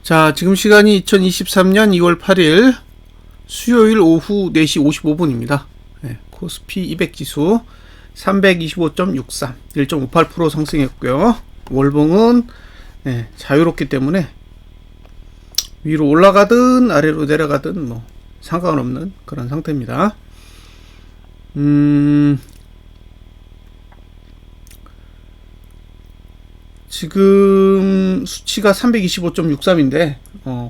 자, 지금 시간이 2023년 2월 8일 수요일 오후 4시 55분입니다. 코스피 200 지수 325.63, 1.58% 상승했고요. 월봉은 자유롭기 때문에 위로 올라가든 아래로 내려가든 뭐 상관없는 그런 상태입니다. 지금 수치가 325.63인데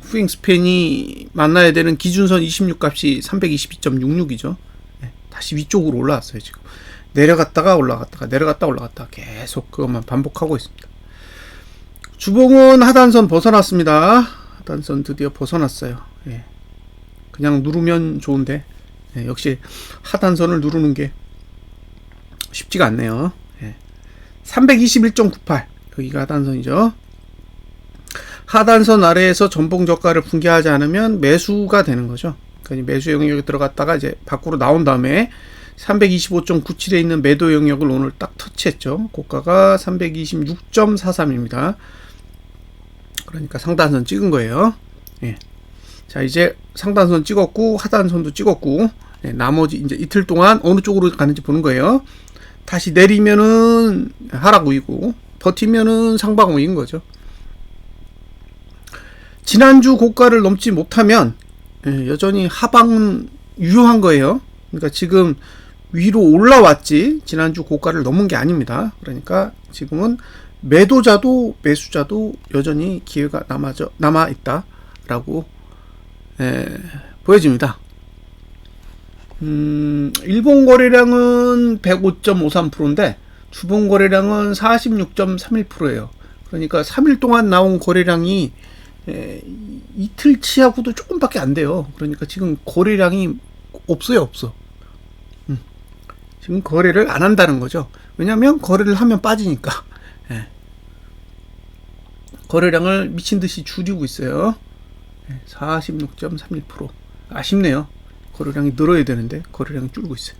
후잉 스팬이 만나야 되는 기준선 26 값이 322.66이죠. 다시 위쪽으로 올라왔어요. 지금 내려갔다가 올라갔다가 내려갔다 올라갔다 계속 그것만 반복하고 있습니다. 주봉은 하단선 벗어났습니다. 하단선 드디어 벗어났어요. 그냥 누르면 좋은데 역시 하단선을 누르는 게 쉽지가 않네요. 321.98 여기가 하단선이죠. 하단선 아래에서 전봉 저가를 붕괴하지 않으면 매수가 되는 거죠. 그러니까 매수 영역에 들어갔다가 이제 밖으로 나온 다음에 325.97에 있는 매도 영역을 오늘 딱 터치했죠. 고가가 326.43입니다. 그러니까 상단선 찍은 거예요. 자, 이제 상단선 찍었고 하단선도 찍었고 나머지 이제 이틀 동안 어느 쪽으로 가는지 보는 거예요. 다시 내리면은 하락 우이고 버티면은 상방 우인 거죠. 지난주 고가를 넘지 못하면 여전히 하방은 유효한 거예요. 그러니까 지금 위로 올라왔지 지난주 고가를 넘은 게 아닙니다. 그러니까 지금은 매도자도 매수자도 여전히 기회가 남아 있다라고 보여집니다. 일본 거래량은 105.53%인데 주봉 거래량은 46.31%예요. 그러니까 3일 동안 나온 거래량이 이틀치하고도 조금밖에 안 돼요. 그러니까 지금 거래량이 없어요. 지금 거래를 안 한다는 거죠. 왜냐하면 거래를 하면 빠지니까. 거래량을 미친듯이 줄이고 있어요. 46.31%. 아쉽네요. 거래량이 늘어야 되는데 거래량이 줄고 있어요.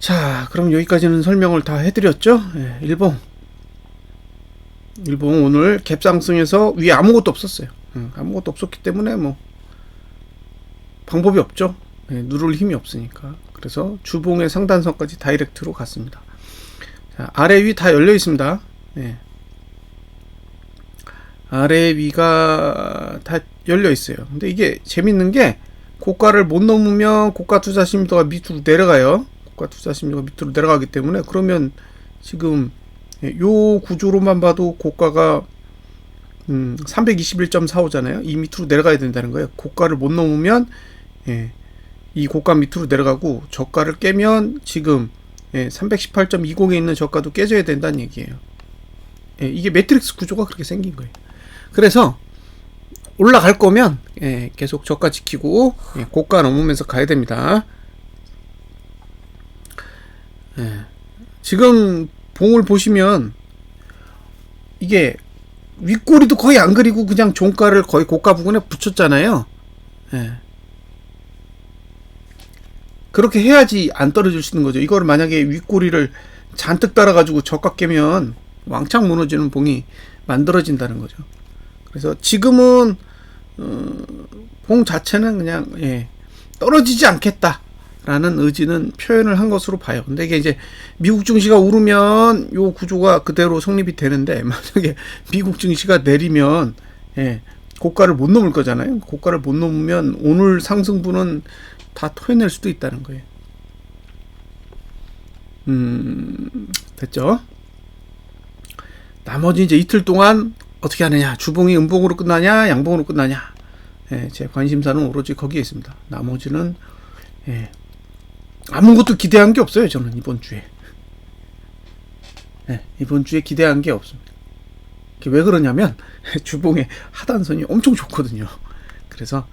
자, 그럼 여기까지는 설명을 다 해드렸죠. 일봉 오늘 갭상승에서 위에 아무것도 없었어요. 아무것도 없었기 때문에 뭐 방법이 없죠. 누를 힘이 없으니까. 그래서 주봉의 상단선까지 다이렉트로 갔습니다. 자, 아래 위 다 열려 있습니다. 아래 위가 다 열려 있어요. 근데 이게 재밌는 게 고가를 못 넘으면 고가 투자 심리도가 밑으로 내려가요. 고가 투자 심리도가 밑으로 내려가기 때문에 그러면 지금 요 구조로만 봐도 고가가 321.45잖아요. 이 밑으로 내려가야 된다는 거예요. 고가를 못 넘으면 이 고가 밑으로 내려가고 저가를 깨면 지금 318.20에 있는 저가도 깨져야 된다는 얘기예요. 이게 매트릭스 구조가 그렇게 생긴 거예요. 그래서 올라갈 거면 계속 저가 지키고 고가 넘으면서 가야 됩니다. 지금 봉을 보시면 이게 윗꼬리도 거의 안 그리고 그냥 종가를 거의 고가 부근에 붙였잖아요. 그렇게 해야지 안 떨어질 수 있는 거죠. 이거를 만약에 윗꼬리를 잔뜩 달아가지고 저가 깨면 왕창 무너지는 봉이 만들어진다는 거죠. 그래서 지금은 봉 자체는 그냥 떨어지지 않겠다라는 의지는 표현을 한 것으로 봐요. 근데 이게 이제 미국 증시가 오르면 요 구조가 그대로 성립이 되는데 만약에 미국 증시가 내리면 고가를 못 넘을 거잖아요. 고가를 못 넘으면 오늘 상승분은 다 토해낼 수도 있다는 거예요. 됐죠? 나머지 이제 이틀 동안 어떻게 하느냐, 주봉이 음봉으로 끝나냐 양봉으로 끝나냐, 제 관심사는 오로지 거기에 있습니다. 나머지는 아무것도 기대한 게 없어요. 저는 이번 주에 기대한 게 없습니다. 왜 그러냐면 주봉의 하단선이 엄청 좋거든요. 그래서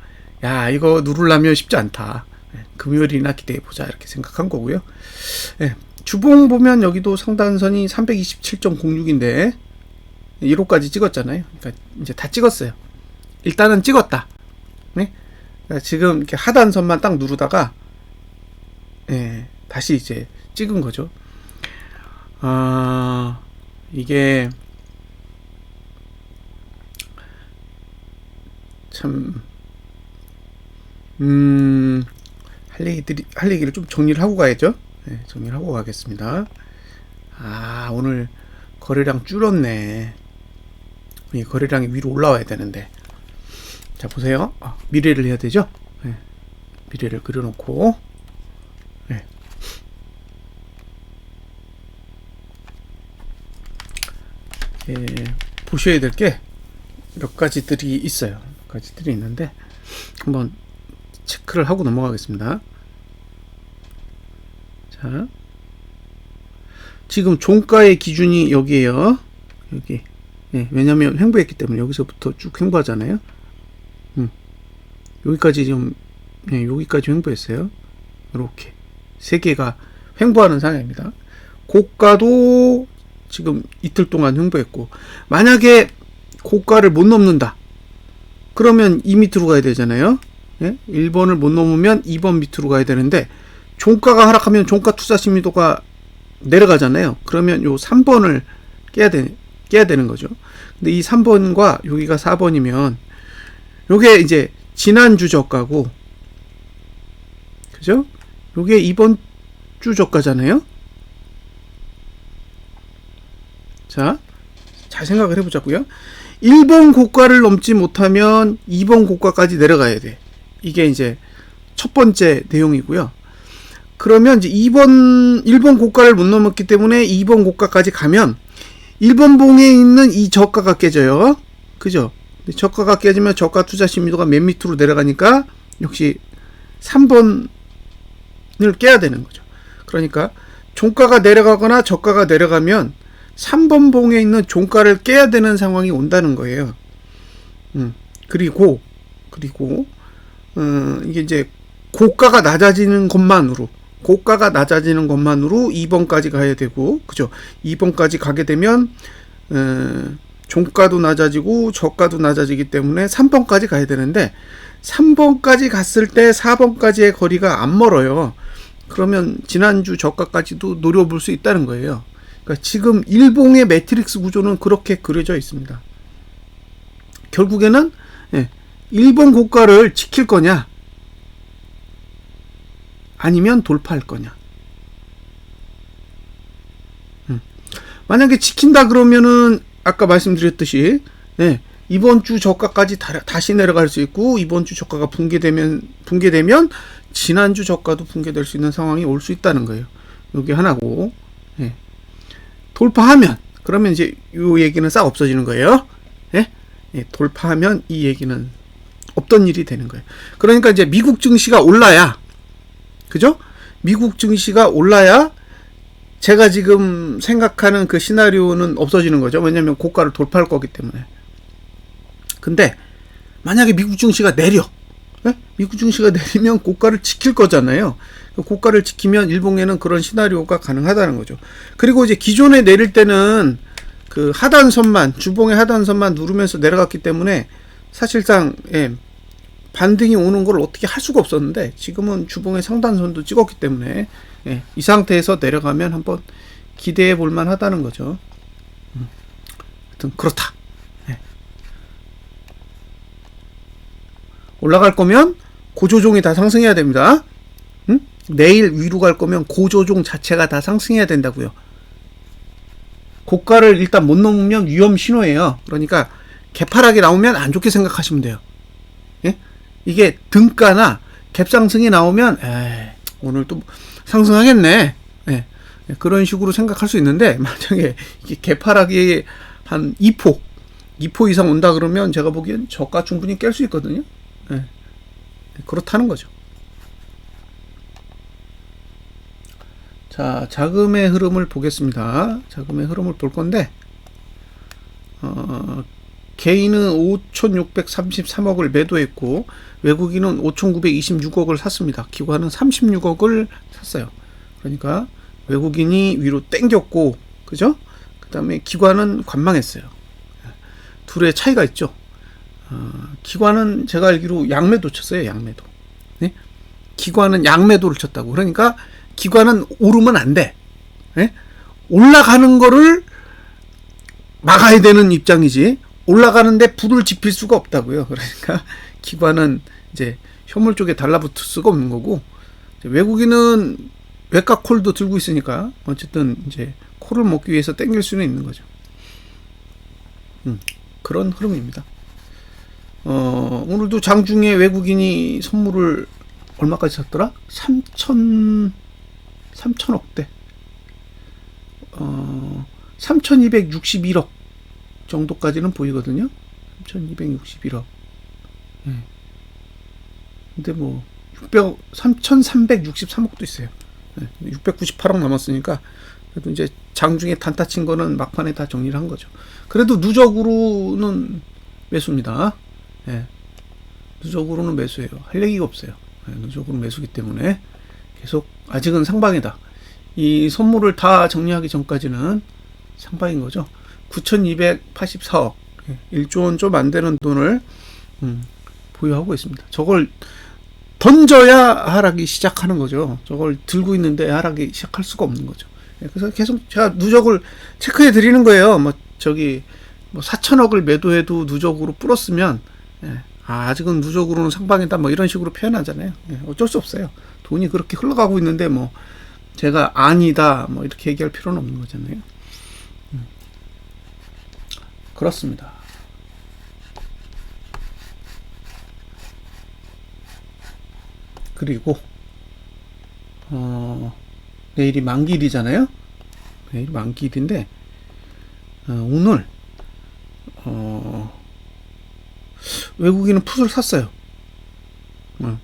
야, 이거 누르려면 쉽지 않다. 금요일이나 기대해보자 이렇게 생각한 거고요. 주봉 보면 여기도 상단선이 327.06인데 1호까지 찍었잖아요. 그러니까 이제 다 찍었어요. 일단은 찍었다. 그러니까 지금 이렇게 하단선만 딱 누르다가 다시 이제 찍은 거죠. 이게 참, 할 얘기를 좀 정리를 하고 가야죠. 네, 정리를 하고 가겠습니다. 오늘 거래량 줄었네. 이 거래량이 위로 올라와야 되는데. 자, 보세요. 미래를 해야 되죠? 네, 미래를 그려놓고. 네. 보셔야 될 게 몇 가지들이 있어요. 몇 가지들이 있는데, 한번 체크를 하고 넘어가겠습니다. 자, 지금 종가의 기준이 여기에요. 여기. 왜냐면 횡보했기 때문에 여기서부터 쭉 횡보하잖아요. 여기까지 좀, 여기까지 횡보했어요. 이렇게 세 개가 횡보하는 상황입니다. 고가도 지금 이틀 동안 횡보했고, 만약에 고가를 못 넘는다. 그러면 이 밑으로 가야 되잖아요. 1번을 못 넘으면 2번 밑으로 가야 되는데, 종가가 하락하면 종가 투자 심리도가 내려가잖아요. 그러면 요 3번을 깨야 되는 거죠. 근데 이 3번과 여기가 4번이면 요게 이제 지난주 저가고, 그죠? 요게 이번 주 저가잖아요. 자, 잘 생각을 해보자고요. 1번 고가를 넘지 못하면 2번 고가까지 내려가야 돼. 이게 이제 첫 번째 내용이고요. 그러면 이제 1번 고가를 못 넘었기 때문에 2번 고가까지 가면 1번 봉에 있는 이 저가가 깨져요. 그죠? 저가가 깨지면 저가 투자 심리도가 맨 밑으로 내려가니까 역시 3번을 깨야 되는 거죠. 그러니까 종가가 내려가거나 저가가 내려가면 3번 봉에 있는 종가를 깨야 되는 상황이 온다는 거예요. 그리고 이게 이제 고가가 낮아지는 것만으로 2번까지 가야 되고, 그죠? 2번까지 가게 되면 종가도 낮아지고 저가도 낮아지기 때문에 3번까지 가야 되는데, 3번까지 갔을 때 4번까지의 거리가 안 멀어요. 그러면 지난주 저가까지도 노려볼 수 있다는 거예요. 그러니까 지금 일봉의 매트릭스 구조는 그렇게 그려져 있습니다. 결국에는 1번 고가를 지킬 거냐, 아니면 돌파할 거냐. 만약에 지킨다 그러면은 아까 말씀드렸듯이 이번 주 저가까지 다시 내려갈 수 있고, 이번 주 저가가 붕괴되면 지난주 저가도 붕괴될 수 있는 상황이 올 수 있다는 거예요. 이게 하나고, 돌파하면 그러면 이제 이 얘기는 싹 없어지는 거예요. 돌파하면 이 얘기는 없던 일이 되는 거예요. 그러니까 이제 미국 증시가 올라야, 그죠? 미국 증시가 올라야 제가 지금 생각하는 그 시나리오는 없어지는 거죠. 왜냐면 고가를 돌파할 거기 때문에. 근데 만약에 미국 증시가 내려, 미국 증시가 내리면 고가를 지킬 거잖아요. 고가를 지키면 일봉에는 그런 시나리오가 가능하다는 거죠. 그리고 이제 기존에 내릴 때는 그 하단선만, 주봉의 하단선만 누르면서 내려갔기 때문에 사실상 반등이 오는 걸 어떻게 할 수가 없었는데, 지금은 주봉의 상단선도 찍었기 때문에 이 상태에서 내려가면 한번 기대해 볼 만하다는 거죠. 하여튼 그렇다. 올라갈 거면 고조종이 다 상승해야 됩니다. 내일 위로 갈 거면 고조종 자체가 다 상승해야 된다고요. 고가를 일단 못 넘으면 위험 신호예요. 그러니까 개파락이 나오면 안 좋게 생각하시면 돼요. 이게 등가나 갭상승이 나오면 오늘 또 상승하겠네, 그런 식으로 생각할 수 있는데, 만약에 이게 개파락이 한 2포 이상 온다 그러면 제가 보기엔 저가 충분히 깰 수 있거든요. 그렇다는 거죠. 자, 자금의 흐름을 보겠습니다. 자금의 흐름을 볼 건데, 개인은 5,633억을 매도했고, 외국인은 5,926억을 샀습니다. 기관은 36억을 샀어요. 그러니까 외국인이 위로 땡겼고, 그죠? 그 다음에 기관은 관망했어요. 둘의 차이가 있죠. 기관은 제가 알기로 양매도 쳤어요. 양매도. 기관은 양매도를 쳤다고. 그러니까 기관은 오르면 안 돼. 올라가는 거를 막아야 되는 입장이지, 올라가는데 불을 지필 수가 없다고요. 그러니까 기관은 이제 현물 쪽에 달라붙을 수가 없는 거고, 외국인은 외가 콜도 들고 있으니까 어쨌든 이제 콜을 먹기 위해서 땡길 수는 있는 거죠. 그런 흐름입니다. 오늘도 장중에 외국인이 선물을 얼마까지 샀더라? 3천억대. 3261억 정도까지는 보이거든요. 3261억. 예. 근데 뭐 3363억도 있어요. 698억 남았으니까 그래도 이제 장중에 단타 친 거는 막판에 다 정리를 한 거죠. 그래도 누적으로는 매수입니다. 예. 누적으로는 매수예요. 할 얘기가 없어요. 예. 누적으로 매수기 때문에 계속 아직은 상방이다. 이 선물을 다 정리하기 전까지는 상방인 거죠. 9284억, 1조 원 좀 안 되는 돈을 보유하고 있습니다. 저걸 던져야 하락이 시작하는 거죠. 저걸 들고 있는데 하락이 시작할 수가 없는 거죠. 그래서 계속 제가 누적을 체크해 드리는 거예요. 뭐 4천억을 매도해도 누적으로 플러스면 아직은 누적으로는 상방이다 뭐 이런 식으로 표현하잖아요. 어쩔 수 없어요. 돈이 그렇게 흘러가고 있는데 뭐 제가 아니다 뭐 이렇게 얘기할 필요는 없는 거잖아요. 그렇습니다. 그리고 내일이 만기일이잖아요. 내일이 만기일인데 오늘 외국인은 풋을 샀어요.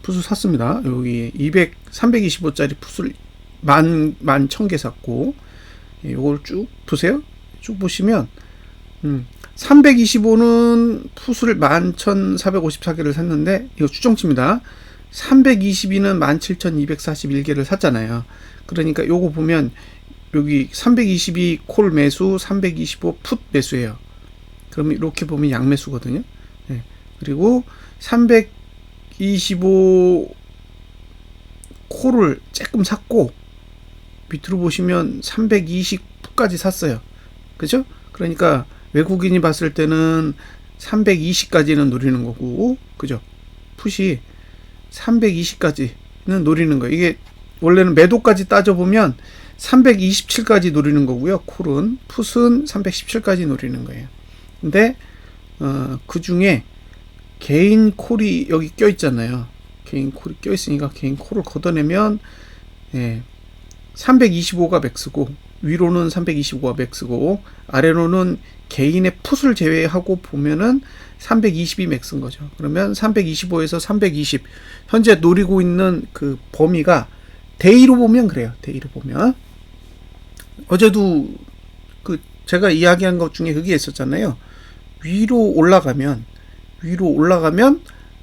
풋을 샀습니다. 여기 325짜리 풋을 11,000개 샀고, 요걸 쭉 보세요. 쭉 보시면 325는 풋을 11,454개를 샀는데 이거 추정치입니다. 322는 17,241개를 샀잖아요. 그러니까 요거 보면 여기 322 콜 매수, 325 풋 매수예요. 그러면 이렇게 보면 양매수거든요. 네. 그리고 325 콜을 조금 샀고 밑으로 보시면 320 풋까지 샀어요. 그죠? 그러니까 외국인이 봤을 때는 320까지는 노리는 거고, 그죠? 풋이 320까지는 노리는 거예요. 이게 원래는 매도까지 따져보면 327까지 노리는 거고요. 콜은, 풋은 317까지 노리는 거예요. 근데 그 중에 개인 콜이 여기 껴 있잖아요. 개인 콜이 껴 있으니까 개인 콜을 걷어내면 325가 맥스고, 위로는 325가 맥스고, 아래로는 개인의 풋을 제외하고 보면은 320이 맥스인 거죠. 그러면 325에서 320 현재 노리고 있는 그 범위가 데이로 보면 그래요. 데이로 보면 어제도 그 제가 이야기한 것 중에 그게 있었잖아요. 위로 올라가면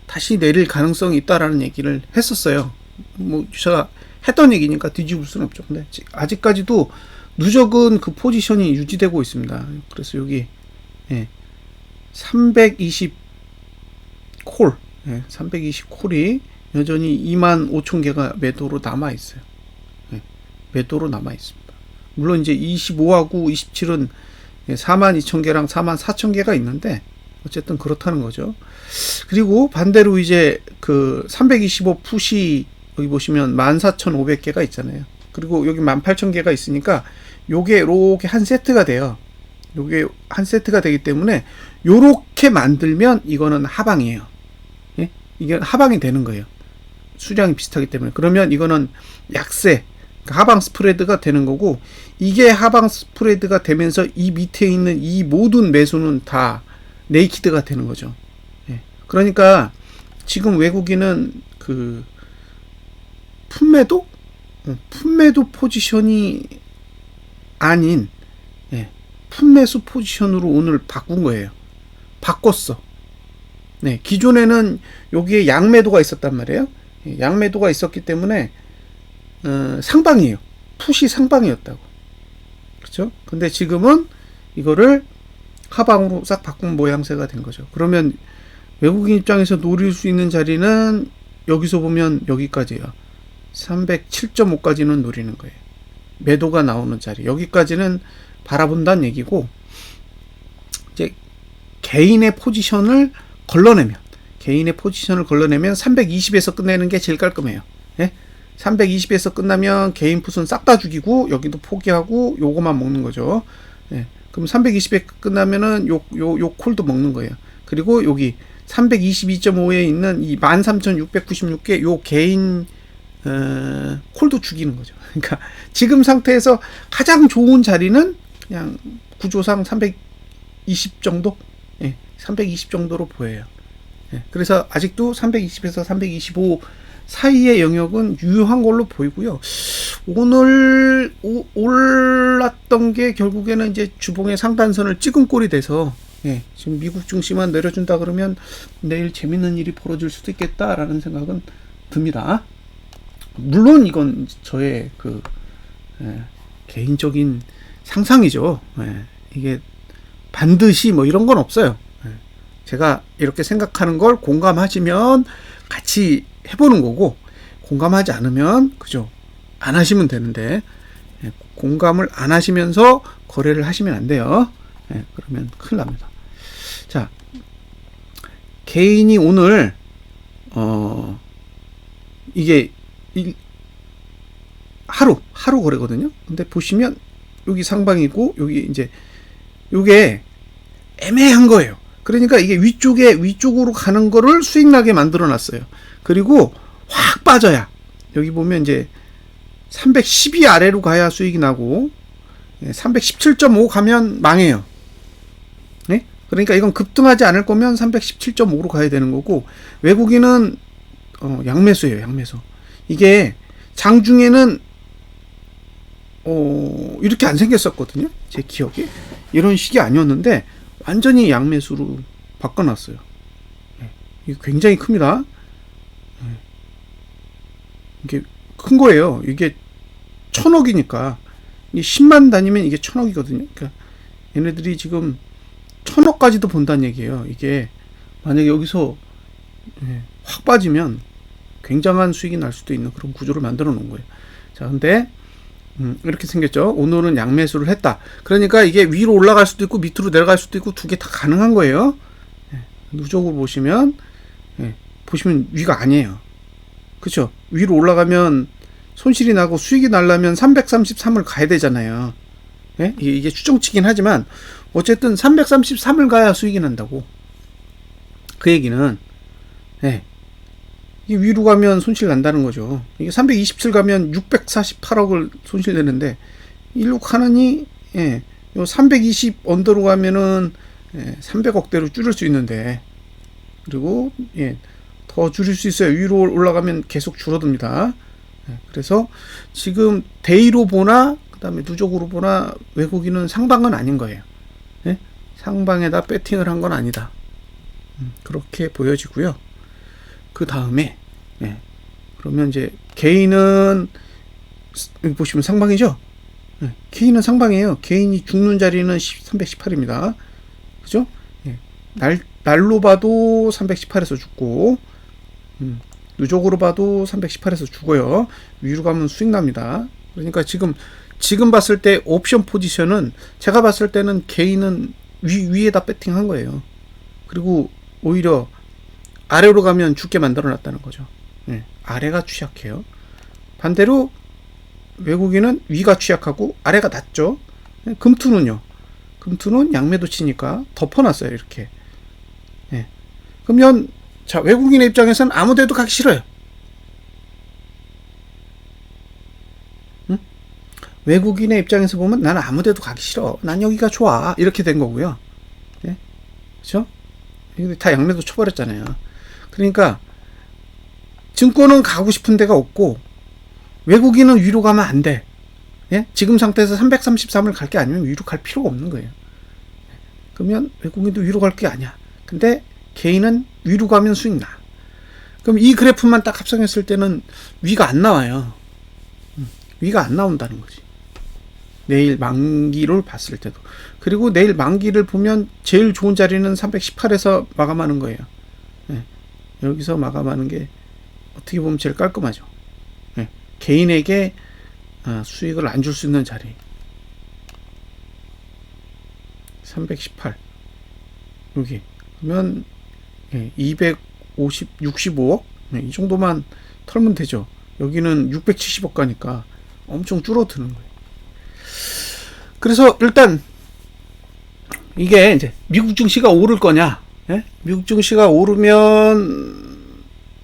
다시 내릴 가능성이 있다라는 얘기를 했었어요. 뭐 제가 했던 얘기니까 뒤집을 수는 없죠. 근데 아직까지도 누적은 그 포지션이 유지되고 있습니다. 그래서 여기 320 콜, 320 콜이 여전히 25,000개가 매도로 남아 있어요. 매도로 남아 있습니다. 물론 이제 25하고 27은 42,000개랑 44,000개가 있는데 어쨌든 그렇다는 거죠. 그리고 반대로 이제 그 325 풋이 여기 보시면 14,500개가 있잖아요. 그리고 여기 18,000개가 있으니까 요게 이렇게 한 세트가 돼요. 요게 한 세트가 되기 때문에 요렇게 만들면 이거는 하방이에요. 예? 이게 하방이 되는 거예요. 수량이 비슷하기 때문에. 그러면 이거는 약세, 그러니까 하방 스프레드가 되는 거고, 이게 하방 스프레드가 되면서 이 밑에 있는 이 모든 매수는 다 네이키드가 되는 거죠. 예. 그러니까 지금 외국인은 그 풋매도 포지션이 아닌 풋매수 포지션으로 오늘 바꾼 거예요. 바꿨어. 네, 기존에는 여기에 양매도가 있었단 말이에요. 양매도가 있었기 때문에 상방이에요. 풋이 상방이었다고. 그렇죠? 근데 지금은 이거를 하방으로 싹 바꾼 모양새가 된 거죠. 그러면 외국인 입장에서 노릴 수 있는 자리는 여기서 보면 여기까지예요. 307.5까지는 노리는 거예요. 매도가 나오는 자리. 여기까지는 바라본다는 얘기고, 이제 개인의 포지션을 걸러내면 320에서 끝내는 게 제일 깔끔해요. 예? 320에서 끝나면 개인 풋은 싹 다 죽이고 여기도 포기하고 요거만 먹는 거죠. 예. 그럼 320에 끝나면은 요 콜도 먹는 거예요. 그리고 여기 322.5에 있는 이 13,696개 요 개인 콜도 죽이는 거죠. 그러니까 지금 상태에서 가장 좋은 자리는 그냥 구조상 320 정도? 예, 320 정도로 보여요. 예, 그래서 아직도 320에서 325 사이의 영역은 유효한 걸로 보이고요. 오늘 올랐던 게 결국에는 이제 주봉의 상단선을 찍은 꼴이 돼서 예, 지금 미국 증시만 내려준다 그러면 내일 재밌는 일이 벌어질 수도 있겠다라는 생각은 듭니다. 물론 이건 저의 개인적인 상상이죠. 예, 이게 반드시 뭐 이런 건 없어요. 예, 제가 이렇게 생각하는 걸 공감하시면 같이 해보는 거고, 공감하지 않으면 그죠, 안 하시면 되는데, 예, 공감을 안 하시면서 거래를 하시면 안 돼요. 예, 그러면 큰일 납니다. 자, 개인이 오늘 이게 하루 거래거든요. 근데 보시면 여기 상방이고 여기 이제 요게 애매한 거예요. 그러니까 이게 위쪽으로 가는 거를 수익 나게 만들어 놨어요. 그리고 확 빠져야, 여기 보면 이제 312 아래로 가야 수익이 나고 317.5 가면 망해요. 네? 그러니까 이건 급등하지 않을 거면 317.5로 가야 되는 거고, 외국인은 양매수예요. 양매수. 이게 장중에는 이렇게 안 생겼었거든요. 제 기억에 이런 식이 아니었는데 완전히 양매수로 바꿔놨어요. 네. 이게 굉장히 큽니다. 네. 이게 큰 거예요. 이게 1,000억이니까 이게 10만 단위면 이게 1,000억이거든요. 그러니까 얘네들이 지금 1,000억까지도 본다는 얘기예요. 이게 만약에 여기서 확 빠지면 굉장한 수익이 날 수도 있는 그런 구조를 만들어 놓은 거예요. 자, 근데 이렇게 생겼죠. 오늘은 양매수를 했다. 그러니까 이게 위로 올라갈 수도 있고 밑으로 내려갈 수도 있고 두 개 다 가능한 거예요. 누적으로 보시면 위가 아니에요. 그렇죠? 위로 올라가면 손실이 나고 수익이 나려면 333을 가야 되잖아요. 예? 이게 추정치긴 하지만 어쨌든 333을 가야 수익이 난다고. 그 얘기는 이게 위로 가면 손실 난다는 거죠. 이게 327 가면 648억을 손실 내는데 일로 가느니 요 320 언더로 가면은 300억대로 줄일 수 있는데, 그리고 더 줄일 수 있어요. 위로 올라가면 계속 줄어듭니다. 그래서 지금 데이로 보나 그다음에 누적으로 보나 외국인은 상방은 아닌 거예요. 상방에다 배팅을 한 건 아니다. 그렇게 보여지고요. 그 다음에 그러면 이제 개인은 여기 보시면 상방이죠. 개인은 상방이에요. 개인이 죽는 자리는 318입니다. 그죠? 날로 봐도 318에서 죽고 누적으로 봐도 318에서 죽어요. 위로 가면 수익 납니다. 그러니까 지금 봤을 때 옵션 포지션은 제가 봤을 때는 개인은 위에다 배팅한 거예요. 그리고 오히려 아래로 가면 죽게 만들어 놨다는 거죠. 아래가 취약해요. 반대로 외국인은 위가 취약하고 아래가 낮죠. 금투는요. 금투는 양매도 치니까 덮어놨어요. 이렇게. 그러면 자, 외국인의 입장에서는 아무 데도 가기 싫어요. 외국인의 입장에서 보면 나는 아무 데도 가기 싫어. 난 여기가 좋아. 이렇게 된 거고요. 그렇죠? 다 양매도 쳐버렸잖아요. 그러니까 증권은 가고 싶은 데가 없고 외국인은 위로 가면 안 돼. 지금 상태에서 333을 갈 게 아니면 위로 갈 필요가 없는 거예요. 그러면 외국인도 위로 갈 게 아니야. 근데 개인은 위로 가면 수익 나. 그럼 이 그래프만 딱 합성했을 때는 위가 안 나와요. 위가 안 나온다는 거지. 내일 만기를 봤을 때도. 그리고 내일 만기를 보면 제일 좋은 자리는 318에서 마감하는 거예요. 여기서 마감하는 게 어떻게 보면 제일 깔끔하죠. 개인에게 수익을 안 줄 수 있는 자리 318. 여기 그러면 250, 65억 이 정도만 털면 되죠. 여기는 670억 가니까 엄청 줄어드는 거예요. 그래서 일단 이게 이제 미국 증시가 오를 거냐? 미국 증시가 오르면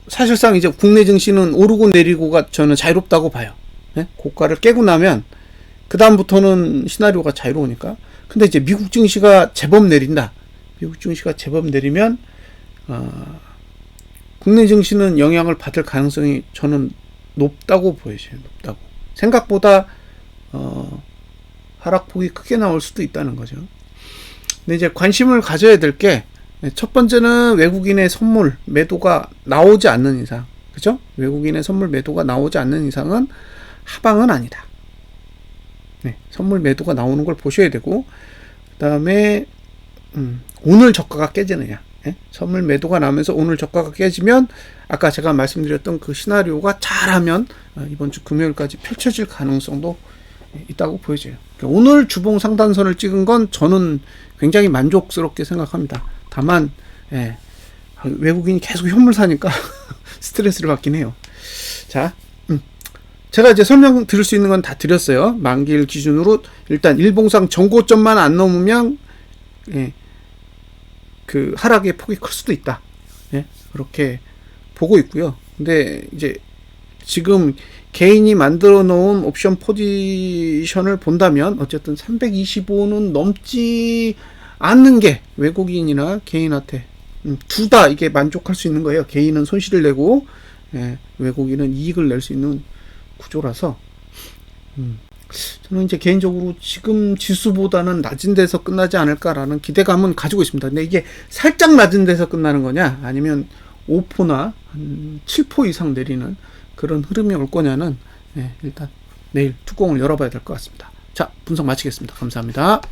사실상 이제 국내 증시는 오르고 내리고가 저는 자유롭다고 봐요. 고가를 깨고 나면 그 다음부터는 시나리오가 자유로우니까. 근데 이제 미국 증시가 제법 내린다. 미국 증시가 제법 내리면 국내 증시는 영향을 받을 가능성이 저는 높다고 보여져요. 높다고. 생각보다 하락폭이 크게 나올 수도 있다는 거죠. 근데 이제 관심을 가져야 될 게 첫 번째는 외국인의 선물 매도가 나오지 않는 이상, 그죠? 외국인의 선물 매도가 나오지 않는 이상은 하방은 아니다. 선물 매도가 나오는 걸 보셔야 되고, 그 다음에 오늘 저가가 깨지느냐. 선물 매도가 나면서 오늘 저가가 깨지면 아까 제가 말씀드렸던 그 시나리오가 잘하면 이번 주 금요일까지 펼쳐질 가능성도 있다고 보여져요. 그러니까 오늘 주봉 상단선을 찍은 건 저는 굉장히 만족스럽게 생각합니다. 다만 외국인이 계속 현물 사니까 스트레스를 받긴 해요. 자, 제가 이제 설명 드릴 수 있는 건 다 드렸어요. 만기일 기준으로 일단 일봉상 전고점만 안 넘으면 그 하락의 폭이 클 수도 있다. 그렇게 보고 있고요. 근데 이제 지금 개인이 만들어 놓은 옵션 포지션을 본다면 어쨌든 325는 넘지 않는 게 외국인이나 개인한테 둘 다 이게 만족할 수 있는 거예요. 개인은 손실을 내고 외국인은 이익을 낼 수 있는 구조라서 저는 이제 개인적으로 지금 지수보다는 낮은 데서 끝나지 않을까라는 기대감은 가지고 있습니다. 근데 이게 살짝 낮은 데서 끝나는 거냐 아니면 5포나 한 7포 이상 내리는 그런 흐름이 올 거냐는 일단 내일 뚜껑을 열어봐야 될 것 같습니다. 자, 분석 마치겠습니다. 감사합니다.